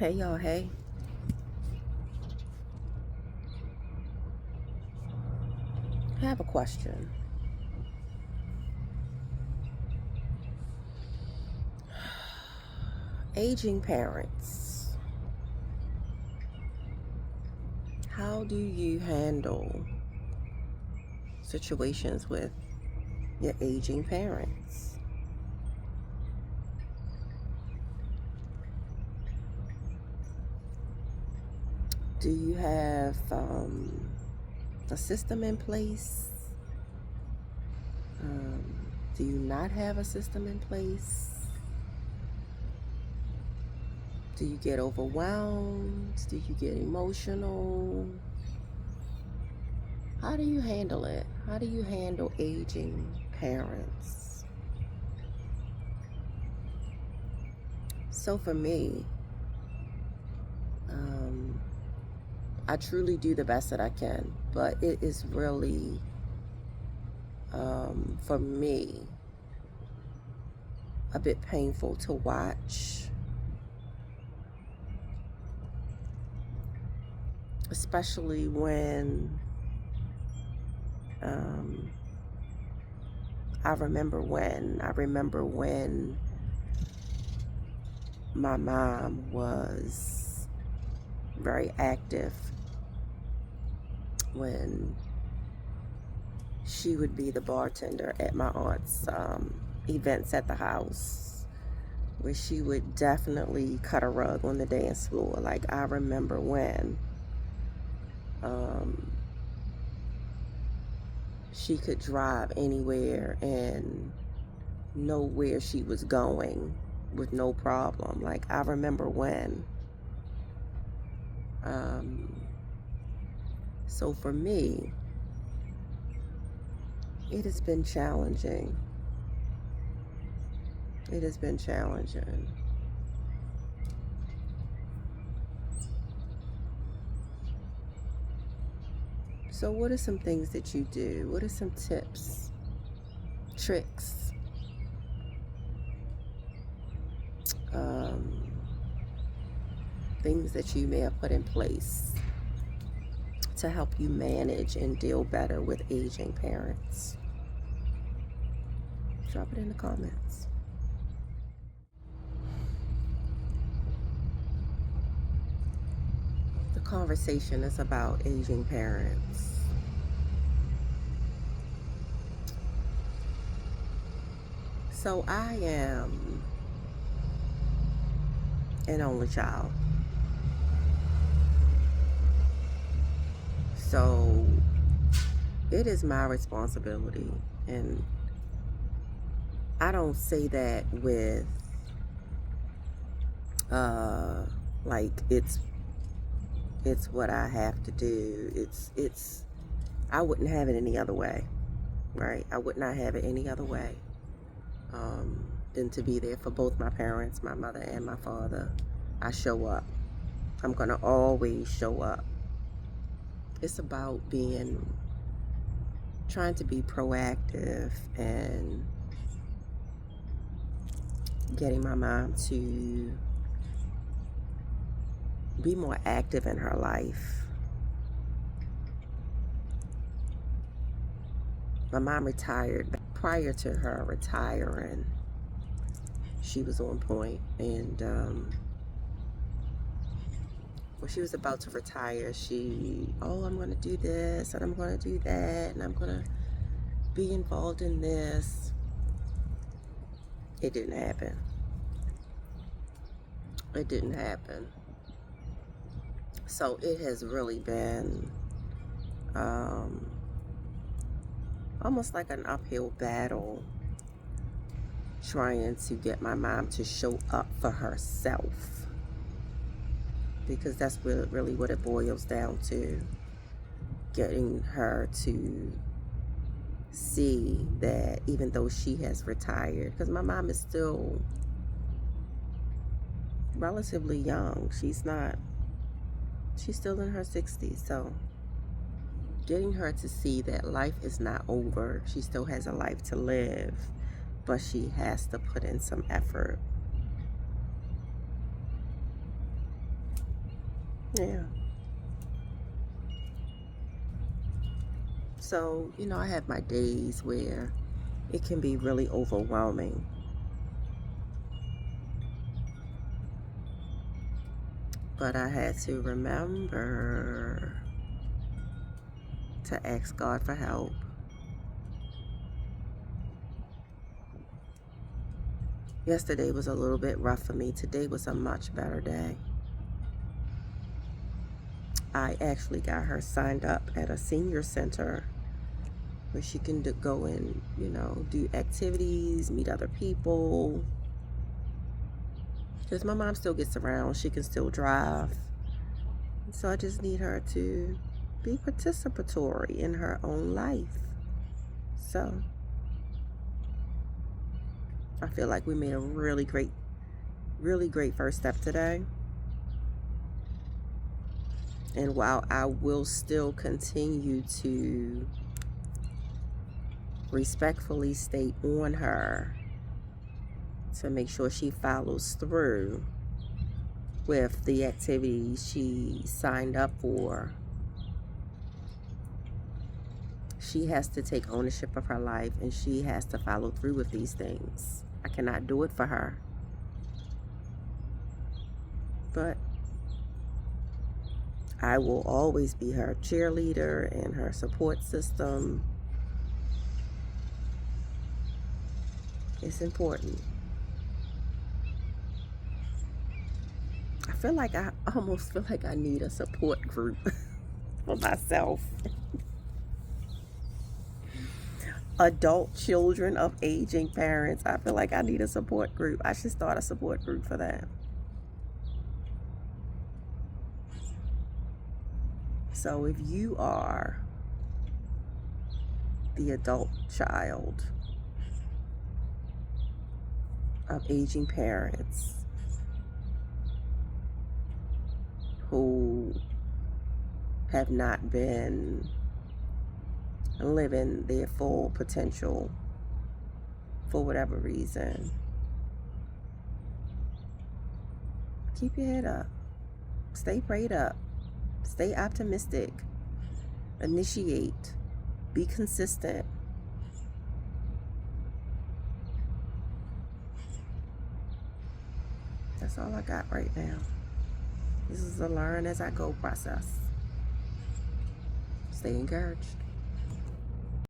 Hey y'all, hey. I have a question. Aging parents, how do you handle situations with your aging parents? Do you have a system in place? Do you not have a system in place? Do you get overwhelmed? Do you get emotional? How do you handle it? How do you handle aging parents? So for me, um, I truly do the best that I can, but it is really, for me, a bit painful to watch, especially when um, I remember when my mom was very active, when she would be the bartender at my aunt's events at the house, where she would definitely cut a rug on the dance floor. Like, I remember when um, she could drive anywhere and know where she was going with no problem. Like, I remember when. Um, so for me, it has been challenging. It has been challenging. So what are some things that you do? What are some tips, tricks, um, things that you may have put in place to help you manage and deal better with aging parents? Drop it in the comments. The conversation is about aging parents. So I am an only child. So it is my responsibility. And I don't say that with uh like it's what I have to do. It's I wouldn't have it any other way, right? I would not have it any other way than to be there for both my parents, my mother and my father. I show up. I'm gonna always show up. It's about trying to be proactive and getting my mom to be more active in her life. My mom retired. Prior to her retiring, she was on point, and when she was about to retire, I'm going to do this and I'm going to do that and I'm going to be involved in this. It didn't happen. It didn't happen. So it has really been almost like an uphill battle trying to get my mom to show up for herself, because that's really what it boils down to. Getting her to see that even though she has retired, because my mom is still relatively young, she's still in her 60s. So getting her to see that life is not over, she still has a life to live, but she has to put in some effort. Yeah. So, I have my days where it can be really overwhelming. But I had to remember to ask God for help. Yesterday was a little bit rough for me. Today was a much better day. I actually got her signed up at a senior center where she can go and, do activities, meet other people. Because my mom still gets around. She can still drive. So I just need her to be participatory in her own life. So I feel like we made a really great first step today. And while I will still continue to respectfully stay on her to make sure she follows through with the activities she signed up for, she has to take ownership of her life and she has to follow through with these things. I cannot do it for her. But I will always be her cheerleader and her support system. It's important. I almost feel like I need a support group for myself. Adult children of aging parents. I feel like I need a support group. I should start a support group for that. So if you are the adult child of aging parents who have not been living their full potential for whatever reason, keep your head up. Stay prayed up. Stay optimistic. Initiate. Be consistent. That's all I got right now. This is a learn as I go process. Stay encouraged.